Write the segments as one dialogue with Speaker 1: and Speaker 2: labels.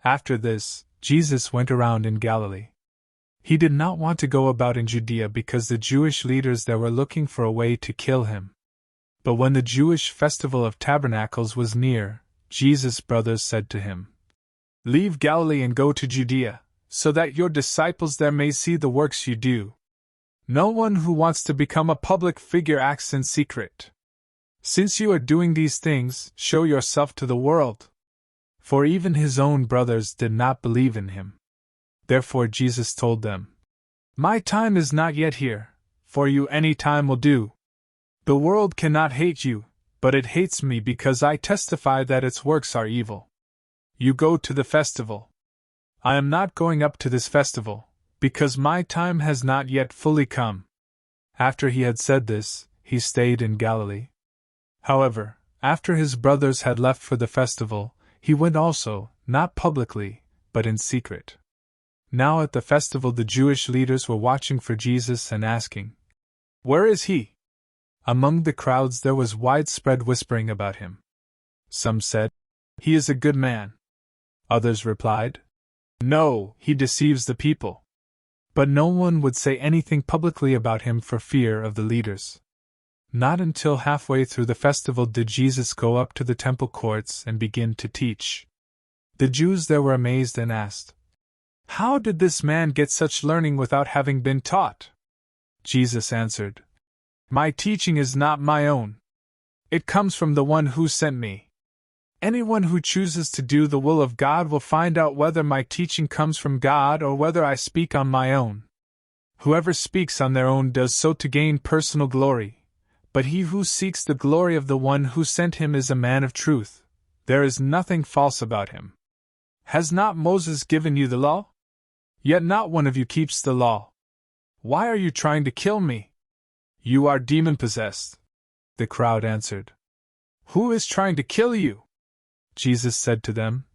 Speaker 1: After this, Jesus went around in Galilee. He did not want to go about in Judea because the Jewish leaders there were looking for a way to kill him. But when the Jewish festival of Tabernacles was near, Jesus' brothers said to him, "Leave Galilee and go to Judea, so that your disciples there may see the works you do. No one who wants to become a public figure acts in secret. Since you are doing these things, show yourself to the world." For even his own brothers did not believe in him. Therefore Jesus told them, "My time is not yet here, for you any time will do. The world cannot hate you, but it hates me because I testify that its works are evil. You go to the festival. I am not going up to this festival, because my time has not yet fully come." After he had said this, he stayed in Galilee. However, after his brothers had left for the festival, he went also, not publicly, but in secret. Now at the festival the Jewish leaders were watching for Jesus and asking, "Where is he?" Among the crowds there was widespread whispering about him. Some said, "He is a good man." Others replied, "No, he deceives the people." But no one would say anything publicly about him for fear of the leaders. Not until halfway through the festival did Jesus go up to the temple courts and begin to teach. The Jews there were amazed and asked, "How did this man get such learning without having been taught?" Jesus answered, "My teaching is not my own. It comes from the one who sent me. Anyone who chooses to do the will of God will find out whether my teaching comes from God or whether I speak on my own. Whoever speaks on their own does so to gain personal glory. But he who seeks the glory of the one who sent him is a man of truth. There is nothing false about him. Has not Moses given you the law? Yet not one of you keeps the law. Why are you trying to kill me? You are demon-possessed." The crowd answered, "Who is trying to kill you?" Jesus said to them,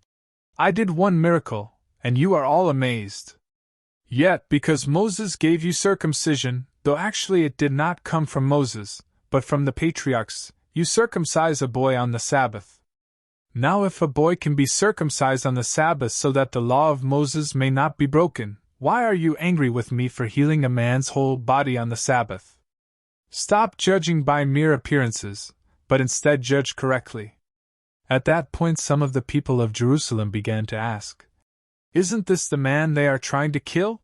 Speaker 1: "I did one miracle, and you are all amazed. Yet because Moses gave you circumcision, though actually it did not come from Moses, but from the patriarchs, you circumcise a boy on the Sabbath. Now if a boy can be circumcised on the Sabbath so that the law of Moses may not be broken, why are you angry with me for healing a man's whole body on the Sabbath? Stop judging by mere appearances, but instead judge correctly." At that point some of the people of Jerusalem began to ask, "Isn't this the man they are trying to kill?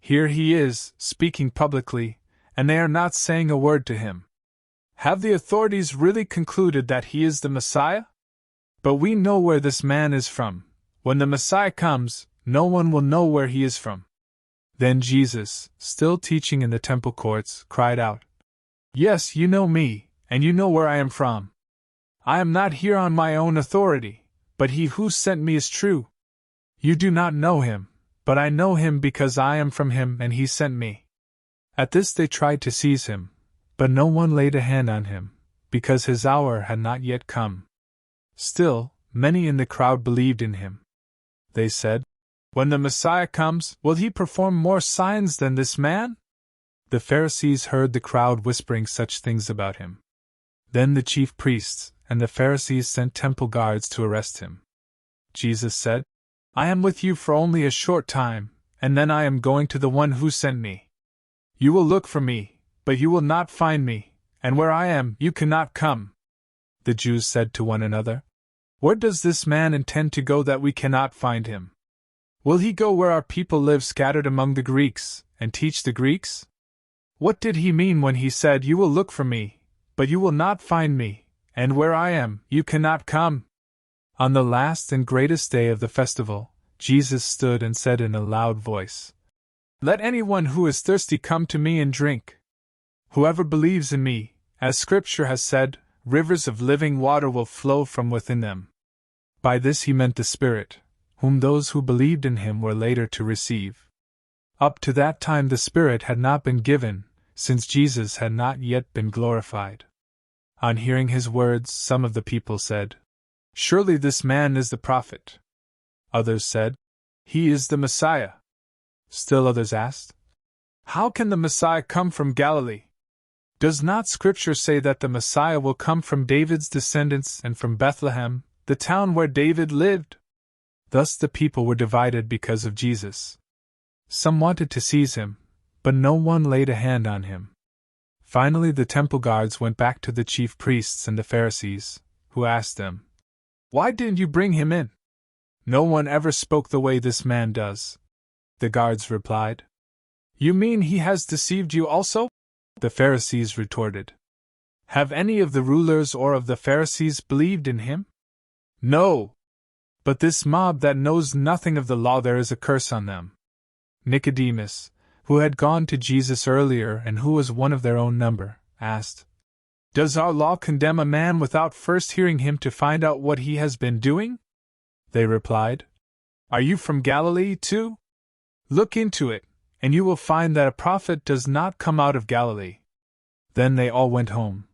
Speaker 1: Here he is, speaking publicly, and they are not saying a word to him. Have the authorities really concluded that he is the Messiah? But we know where this man is from. When the Messiah comes, no one will know where he is from." Then Jesus, still teaching in the temple courts, cried out, "Yes, you know me, and you know where I am from. I am not here on my own authority, but he who sent me is true. You do not know him, but I know him because I am from him and he sent me." At this they tried to seize him, but no one laid a hand on him, because his hour had not yet come. Still, many in the crowd believed in him. They said, "When the Messiah comes, will he perform more signs than this man?" The Pharisees heard the crowd whispering such things about him. Then the chief priests and the Pharisees sent temple guards to arrest him. Jesus said, "I am with you for only a short time, and then I am going to the one who sent me. You will look for me, but you will not find me, and where I am, you cannot come." The Jews said to one another, "Where does this man intend to go that we cannot find him? Will he go where our people live scattered among the Greeks, and teach the Greeks? What did he mean when he said, 'You will look for me, but you will not find me, and where I am, you cannot come'?" On the last and greatest day of the festival, Jesus stood and said in a loud voice, "Let anyone who is thirsty come to me and drink. Whoever believes in me, as Scripture has said, rivers of living water will flow from within them." By this he meant the Spirit, whom those who believed in him were later to receive. Up to that time the Spirit had not been given, since Jesus had not yet been glorified. On hearing his words, some of the people said, "Surely this man is the prophet." Others said, "He is the Messiah." Still others asked, "How can the Messiah come from Galilee? Does not Scripture say that the Messiah will come from David's descendants and from Bethlehem, the town where David lived?" Thus the people were divided because of Jesus. Some wanted to seize him, but no one laid a hand on him. Finally, the temple guards went back to the chief priests and the Pharisees, who asked them, "Why didn't you bring him in? No one ever spoke the way this man does." The guards replied, "You mean he has deceived you also?" The Pharisees retorted, "Have any of the rulers or of the Pharisees believed in him?" "No. But this mob that knows nothing of the law, there is a curse on them." Nicodemus, who had gone to Jesus earlier and who was one of their own number, asked, "Does our law condemn a man without first hearing him to find out what he has been doing?" They replied, "Are you from Galilee too? Look into it, and you will find that a prophet does not come out of Galilee." Then they all went home.